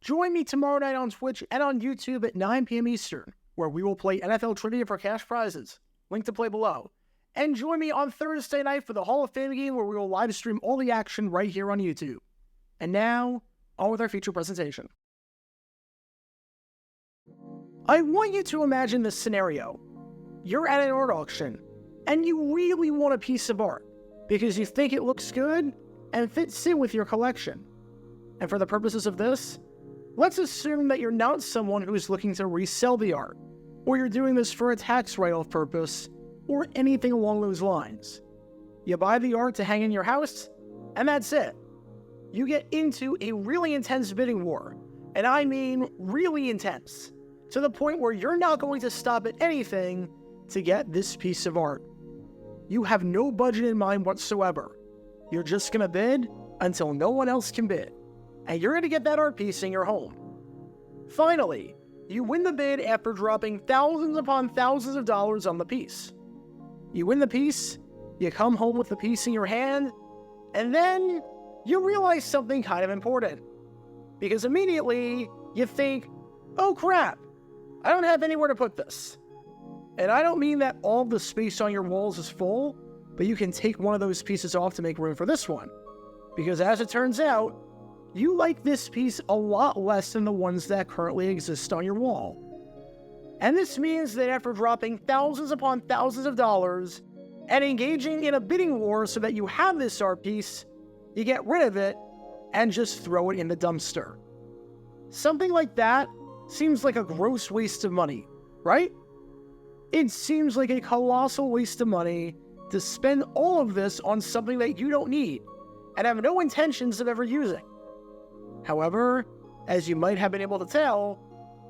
Join me tomorrow night on Twitch and on YouTube at 9 p.m. Eastern, where we will play NFL Trivia for cash prizes. Link to play below. And join me on Thursday night for the Hall of Fame game, where we will live stream all the action right here on YouTube. And now, on with our feature presentation. I want you to imagine this scenario. You're at an art auction, and you really want a piece of art because you think it looks good and fits in with your collection. And for the purposes of this, let's assume that you're not someone who's looking to resell the art, or you're doing this for a tax write-off purpose, or anything along those lines. You buy the art to hang in your house, and that's it. You get into a really intense bidding war, and I mean really intense, to the point where you're not going to stop at anything to get this piece of art. You have no budget in mind whatsoever. You're just going to bid until no one else can bid, and you're going to get that art piece in your home. Finally, you win the bid after dropping thousands upon thousands of dollars on the piece. You win the piece, you come home with the piece in your hand, and then you realize something kind of important. Because immediately, you think, oh crap, I don't have anywhere to put this. And I don't mean that all the space on your walls is full, but you can take one of those pieces off to make room for this one. Because as it turns out, you like this piece a lot less than the ones that currently exist on your wall. And this means that after dropping thousands upon thousands of dollars and engaging in a bidding war so that you have this art piece, you get rid of it and just throw it in the dumpster. Something like that seems like a gross waste of money, right? It seems like a colossal waste of money to spend all of this on something that you don't need and have no intentions of ever using. However, as you might have been able to tell,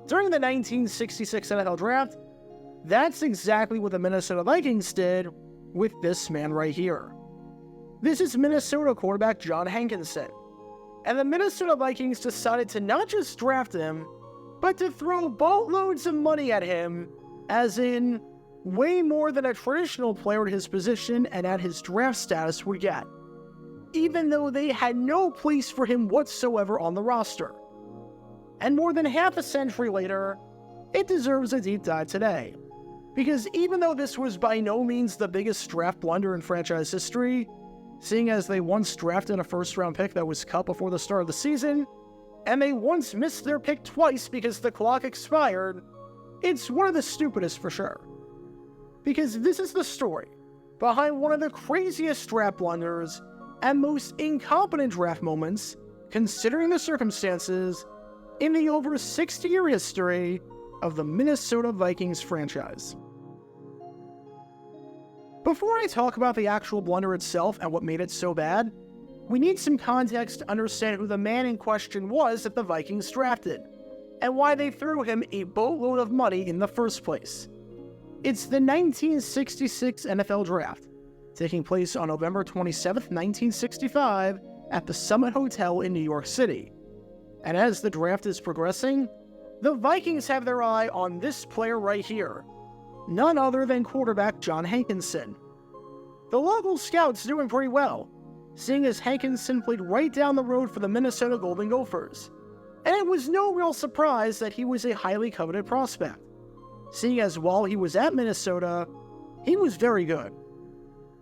during the 1966 NFL Draft, that's exactly what the Minnesota Vikings did with this man right here. This is Minnesota quarterback John Hankinson, and the Minnesota Vikings decided to not just draft him, but to throw boatloads of money at him, as in way more than a traditional player at his position and at his draft status would get, even though they had no place for him whatsoever on the roster. And more than half a century later, it deserves a deep dive today. Because even though this was by no means the biggest draft blunder in franchise history, seeing as they once drafted a first-round pick that was cut before the start of the season, and they once missed their pick twice because the clock expired, it's one of the stupidest for sure. Because this is the story behind one of the craziest draft blunders and most incompetent draft moments, considering the circumstances, in the over 60-year history of the Minnesota Vikings franchise. Before I talk about the actual blunder itself and what made it so bad, we need some context to understand who the man in question was that the Vikings drafted, and why they threw him a boatload of money in the first place. It's the 1966 NFL Draft, taking place on November 27, 1965, at the Summit Hotel in New York City. And as the draft is progressing, the Vikings have their eye on this player right here, none other than quarterback John Hankinson. The local scouts doing pretty well, seeing as Hankinson played right down the road for the Minnesota Golden Gophers, and it was no real surprise that he was a highly coveted prospect, seeing as while he was at Minnesota, he was very good.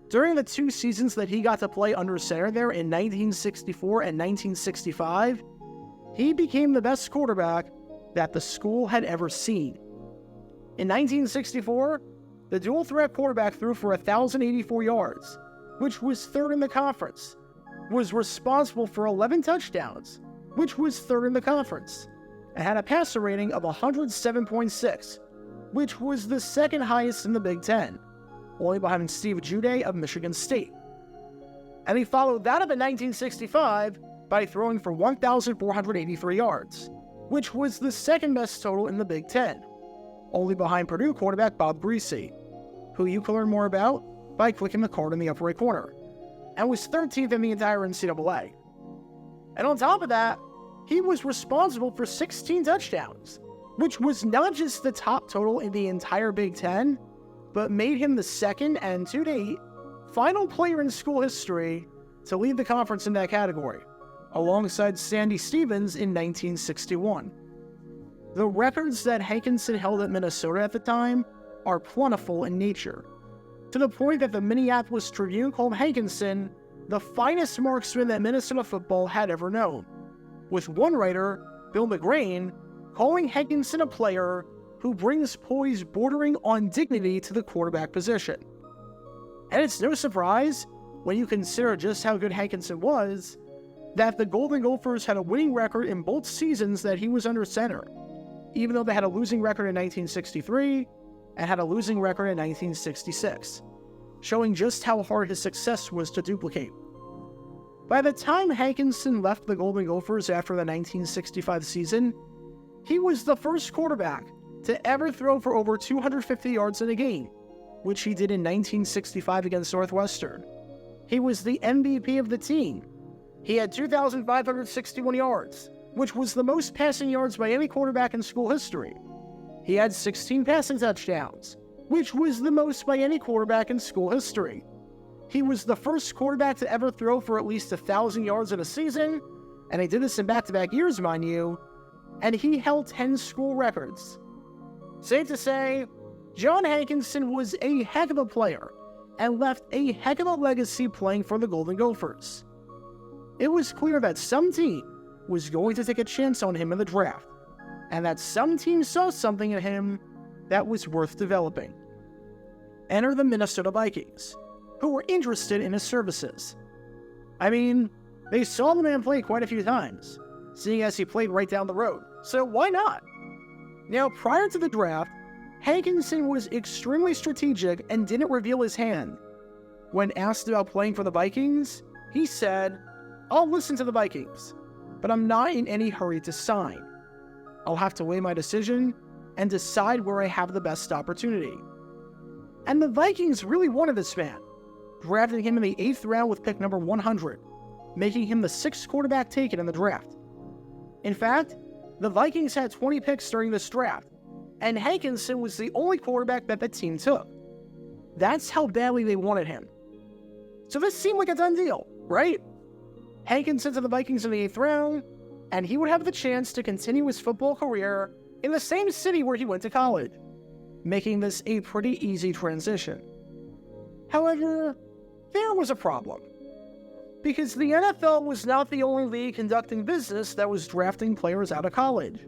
During the 2 seasons that he got to play under center there in 1964 and 1965, he became the best quarterback that the school had ever seen. In 1964, the dual-threat quarterback threw for 1,084 yards, which was third in the conference, was responsible for 11 touchdowns, which was third in the conference, and had a passer rating of 107.6, which was the second highest in the Big Ten, only behind Steve Jude of Michigan State. And he followed that up in 1965 by throwing for 1,483 yards, which was the second best total in the Big Ten, only behind Purdue quarterback Bob Greasy, who you can learn more about by clicking the card in the upper right corner, and was 13th in the entire NCAA. And on top of that, he was responsible for 16 touchdowns, which was not just the top total in the entire Big Ten, but made him the second and to date final player in school history to lead the conference in that category, alongside Sandy Stevens in 1961. The records that Hankinson held at Minnesota at the time are plentiful in nature, to the point that the Minneapolis Tribune called Hankinson the finest marksman that Minnesota football had ever known, with one writer, Bill McGrain, calling Hankinson a player who brings poise bordering on dignity to the quarterback position. And it's no surprise, when you consider just how good Hankinson was, that the Golden Gophers had a winning record in both seasons that he was under center, even though they had a losing record in 1963 and had a losing record in 1966, showing just how hard his success was to duplicate. By the time Hankinson left the Golden Gophers after the 1965 season, he was the first quarterback to ever throw for over 250 yards in a game, which he did in 1965 against Northwestern. He was the MVP of the team. He had 2,561 yards, which was the most passing yards by any quarterback in school history. He had 16 passing touchdowns, which was the most by any quarterback in school history. He was the first quarterback to ever throw for at least 1,000 yards in a season, and he did this in back-to-back years, mind you, and he held 10 school records. Safe to say, John Hankinson was a heck of a player and left a heck of a legacy playing for the Golden Gophers. It was clear that some team was going to take a chance on him in the draft, and that some team saw something in him that was worth developing. Enter the Minnesota Vikings, who were interested in his services. I mean, they saw the man play quite a few times, seeing as he played right down the road, so why not? Now, prior to the draft, Hankinson was extremely strategic and didn't reveal his hand. When asked about playing for the Vikings, he said, "I'll listen to the Vikings, but I'm not in any hurry to sign. I'll have to weigh my decision and decide where I have the best opportunity." And the Vikings really wanted this man, drafting him in the 8th round with pick number 100, making him the 6th quarterback taken in the draft. In fact, the Vikings had 20 picks during this draft, and Hankinson was the only quarterback that the team took. That's how badly they wanted him. So this seemed like a done deal, right? Hankinson to the Vikings in the 8th round, and he would have the chance to continue his football career in the same city where he went to college, making this a pretty easy transition. However, there was a problem, because the NFL was not the only league conducting business that was drafting players out of college.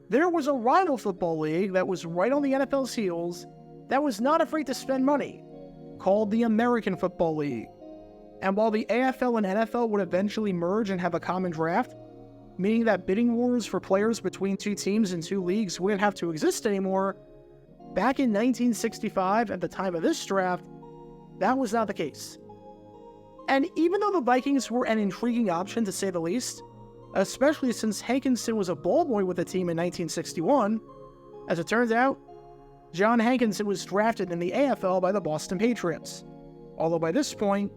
There was a rival football league that was right on the NFL's heels that was not afraid to spend money, called the American Football League. And while the AFL and NFL would eventually merge and have a common draft, meaning that bidding wars for players between two teams and two leagues wouldn't have to exist anymore, back in 1965, at the time of this draft, that was not the case. And even though the Vikings were an intriguing option to say the least, especially since Hankinson was a ball boy with the team in 1961, as it turns out, John Hankinson was drafted in the AFL by the Boston Patriots, although by this point,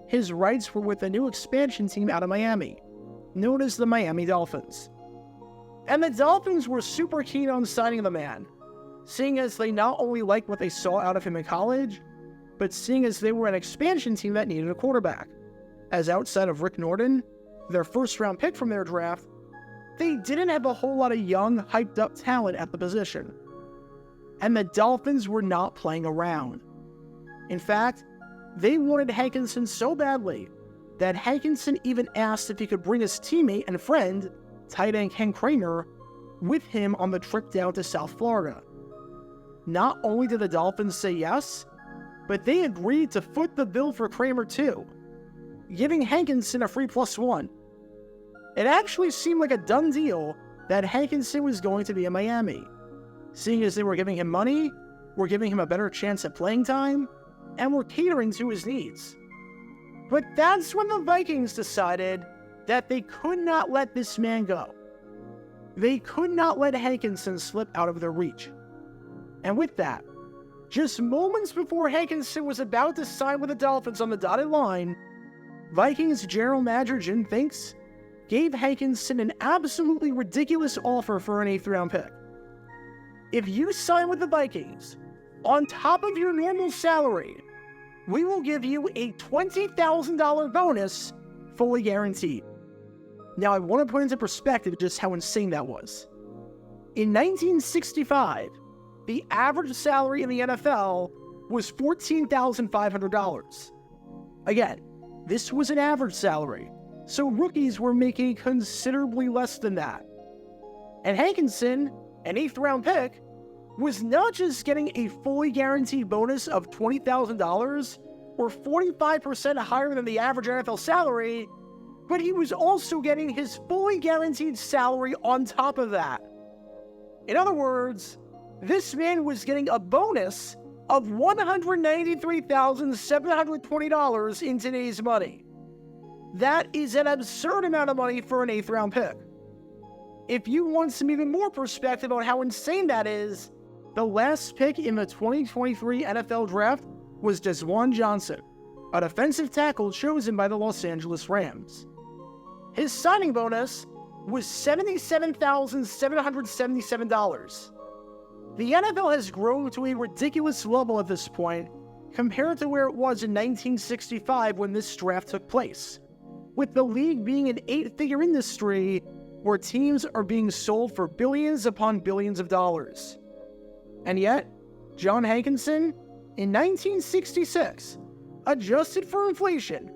his rights were with a new expansion team out of Miami, known as the Miami Dolphins. And the Dolphins were super keen on signing the man, seeing as they not only liked what they saw out of him in college, but seeing as they were an expansion team that needed a quarterback, as outside of Rick Norton, their first-round pick from their draft, they didn't have a whole lot of young, hyped-up talent at the position. And the Dolphins were not playing around. In fact, they wanted Hankinson so badly that Hankinson even asked if he could bring his teammate and friend, tight end Ken Kramer, with him on the trip down to South Florida. Not only did the Dolphins say yes, but they agreed to foot the bill for Kramer too, giving Hankinson a free +1. It actually seemed like a done deal that Hankinson was going to be in Miami, seeing as they were giving him money, were giving him a better chance at playing time, and were catering to his needs. But that's when the Vikings decided that they could not let this man go. They could not let Hankinson slip out of their reach. And with that, just moments before Hankinson was about to sign with the Dolphins on the dotted line, Vikings general manager Jim Finks gave Hankinson an absolutely ridiculous offer for an 8th round pick. If you sign with the Vikings, on top of your normal salary, we will give you a $20,000 bonus, fully guaranteed. Now, I want to put into perspective just how insane that was. In 1965, the average salary in the NFL was $14,500. Again, this was an average salary, so rookies were making considerably less than that. And Hankinson, an 8th round pick, was not just getting a fully guaranteed bonus of $20,000, or 45% higher than the average NFL salary, but he was also getting his fully guaranteed salary on top of that. In other words, this man was getting a bonus of $193,720 in today's money. That is an absurd amount of money for an 8th round pick. If you want some even more perspective on how insane that is, the last pick in the 2023 NFL Draft was Desjuan Johnson, a defensive tackle chosen by the Los Angeles Rams. His signing bonus was $77,777. The NFL has grown to a ridiculous level at this point compared to where it was in 1965 when this draft took place, with the league being an 8-figure industry where teams are being sold for billions upon billions of dollars. And yet, John Hankinson, in 1966, adjusted for inflation,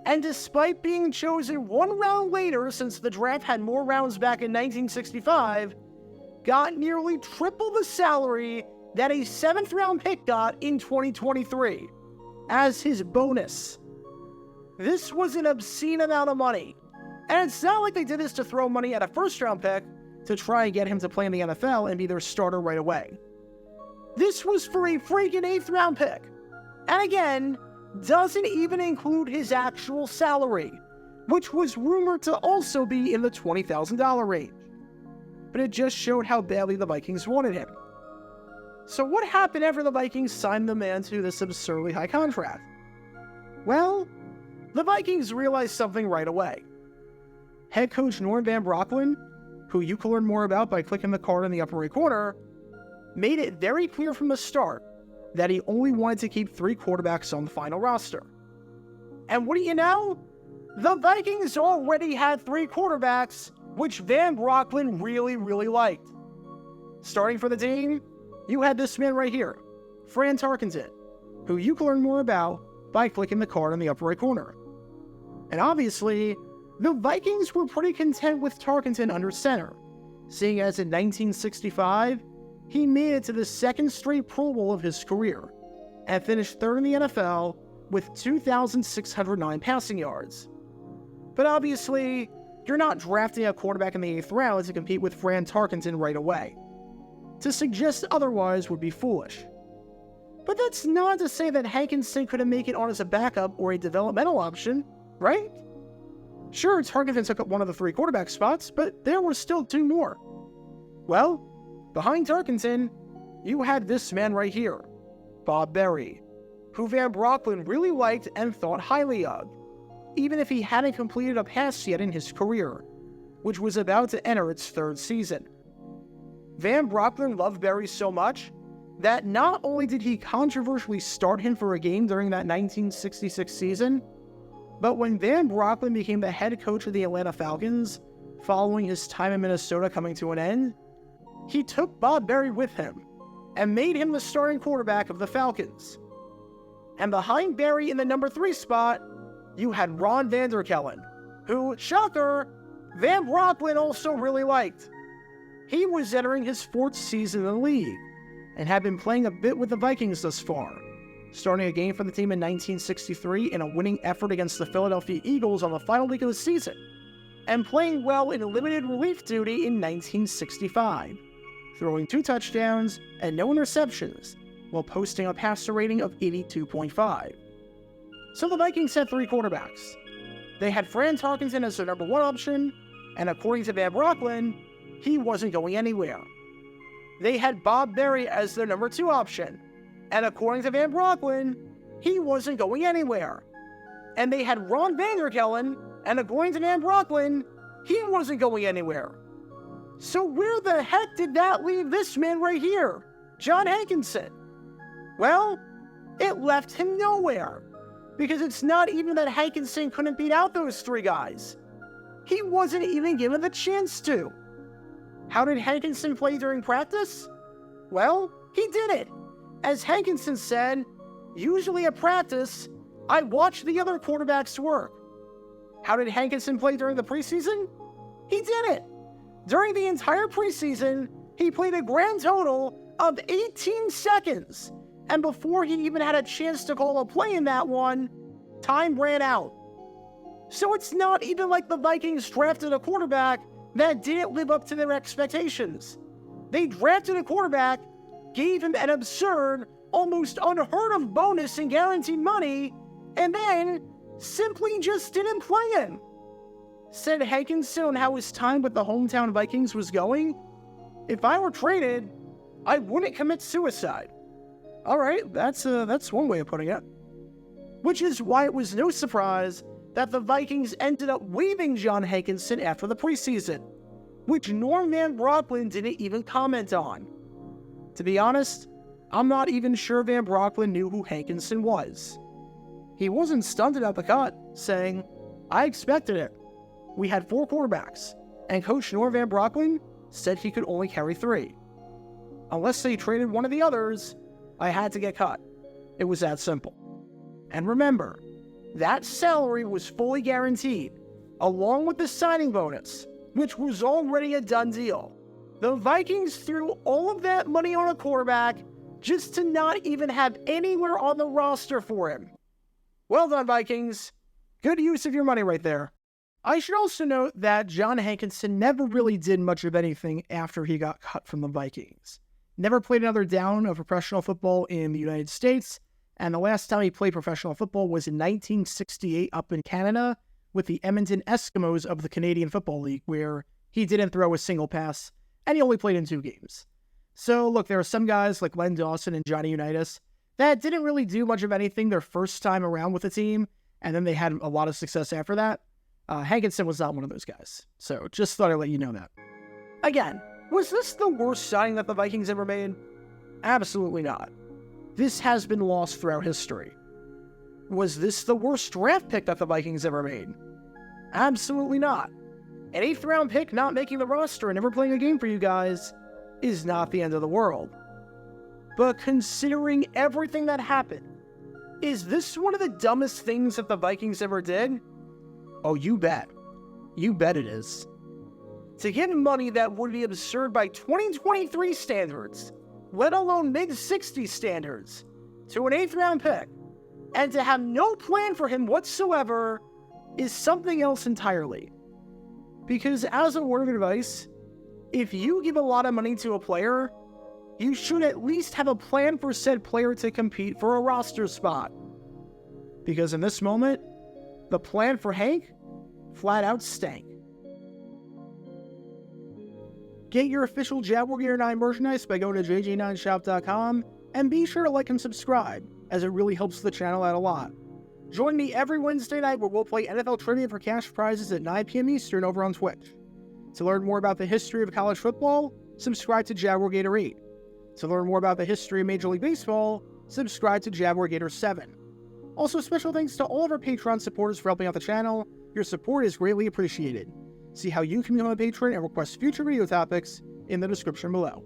and despite being chosen 1 round later since the draft had more rounds back in 1965, got nearly triple the salary that a 7th round pick got in 2023 as his bonus. This was an obscene amount of money, and it's not like they did this to throw money at a 1st round pick to try and get him to play in the NFL and be their starter right away. This was for a freaking 8th round pick, and again, doesn't even include his actual salary, which was rumored to also be in the $20,000 range. But it just showed how badly the Vikings wanted him. So what happened after the Vikings signed the man to this absurdly high contract? Well, the Vikings realized something right away. Head coach Norm Van Brocklin, who you can learn more about by clicking the card in the upper right corner, made it very clear from the start that he only wanted to keep 3 quarterbacks on the final roster. And what do you know? The Vikings already had 3 quarterbacks, which Van Brocklin really liked. Starting for the team, you had this man right here, Fran Tarkenton, who you can learn more about by clicking the card in the upper right corner. And obviously, the Vikings were pretty content with Tarkenton under center, seeing as in 1965, he made it to the 2nd straight Pro Bowl of his career, and finished 3rd in the NFL with 2,609 passing yards. But obviously, you're not drafting a quarterback in the 8th round to compete with Fran Tarkenton right away. To suggest otherwise would be foolish. But that's not to say that Hankinson couldn't make it on as a backup or a developmental option, right? Sure, Tarkenton took up one of the 3 quarterback spots, but there were still 2 more. Well, behind Tarkenton, you had this man right here, Bob Berry, who Van Brocklin really liked and thought highly of, even if he hadn't completed a pass yet in his career, which was about to enter its 3rd season. Van Brocklin loved Berry so much that not only did he controversially start him for a game during that 1966 season, but when Van Brocklin became the head coach of the Atlanta Falcons, following his time in Minnesota coming to an end, he took Bob Berry with him and made him the starting quarterback of the Falcons. And behind Berry in the number 3 spot, you had Ron Vanderkellen, who, shocker, Van Brocklin also really liked. He was entering his 4th season in the league and had been playing a bit with the Vikings thus far, starting a game for the team in 1963 in a winning effort against the Philadelphia Eagles on the final week of the season, and playing well in limited relief duty in 1965, throwing 2 touchdowns and no interceptions, while posting a passer rating of 82.5. So the Vikings had 3 quarterbacks. They had Fran Tarkenton as their number 1 option, and according to Van Brocklin, he wasn't going anywhere. They had Bob Berry as their number 2 option, and according to Van Brocklin, he wasn't going anywhere. And they had Ron Vanderkellen, and according to Van Brocklin, he wasn't going anywhere. So where the heck did that leave this man right here, John Hankinson? Well, it left him nowhere, because it's not even that Hankinson couldn't beat out those 3 guys. he wasn't even given the chance to. How did Hankinson play during practice? Well, he did it. As Hankinson said, usually at practice, I watch the other quarterbacks work. How did Hankinson play during the preseason? He did it. During the entire preseason, he played a grand total of 18 seconds. And before he even had a chance to call a play in that one, time ran out. So it's not even like the Vikings drafted a quarterback that didn't live up to their expectations. They drafted a quarterback, gave him an absurd, almost unheard of bonus and guaranteed money, and then simply just didn't play him. Said Hankinson on how his time with the hometown Vikings was going. If I were traded, I wouldn't commit suicide. All right, that's one way of putting it. Which is why it was no surprise that the Vikings ended up waiving John Hankinson after the preseason, which Norm Van Brocklin didn't even comment on. To be honest, I'm not even sure Van Brocklin knew who Hankinson was. He wasn't stunted at the cut, saying, I expected it. We had 4 quarterbacks, and Coach Norm Van Brocklin said he could only carry 3. Unless they traded one of the others, I had to get cut. It was that simple. And remember, that salary was fully guaranteed, along with the signing bonus, which was already a done deal. The Vikings threw all of that money on a quarterback just to not even have anywhere on the roster for him. Well done, Vikings. Good use of your money right there. I should also note that John Hankinson never really did much of anything after he got cut from the Vikings. Never played another down of professional football in the United States, and the last time he played professional football was in 1968 up in Canada with the Edmonton Eskimos of the Canadian Football League, where he didn't throw a single pass, and he only played in 2 games. So, look, there are some guys like Len Dawson and Johnny Unitas that didn't really do much of anything their first time around with the team, and then they had a lot of success after that. Hankinson was not one of those guys, so just thought I'd let you know that. Again, was this the worst signing that the Vikings ever made? Absolutely not. This has been lost throughout history. Was this the worst draft pick that the Vikings ever made? Absolutely not. An 8th round pick not making the roster and never playing a game for you guys is not the end of the world. But considering everything that happened, is this one of the dumbest things that the Vikings ever did? Oh, you bet. You bet it is. To give money that would be absurd by 2023 standards, let alone mid-60s standards, to an 8th round pick, and to have no plan for him whatsoever is something else entirely. Because as a word of advice, if you give a lot of money to a player, you should at least have a plan for said player to compete for a roster spot. Because in this moment, the plan for Hank flat out stank. Get your official Jaguar Gear 9 merchandise by going to jj9shop.com, and be sure to like and subscribe, as it really helps the channel out a lot. Join me every Wednesday night where we'll play NFL Trivia for cash prizes at 9 p.m. Eastern over on Twitch. To learn more about the history of college football, subscribe to Jaguar Gator 8. To learn more about the history of Major League Baseball, subscribe to Jaguar Gator 7. Also, special thanks to all of our Patreon supporters for helping out the channel. Your support is greatly appreciated. See how you can become a patron and request future video topics in the description below.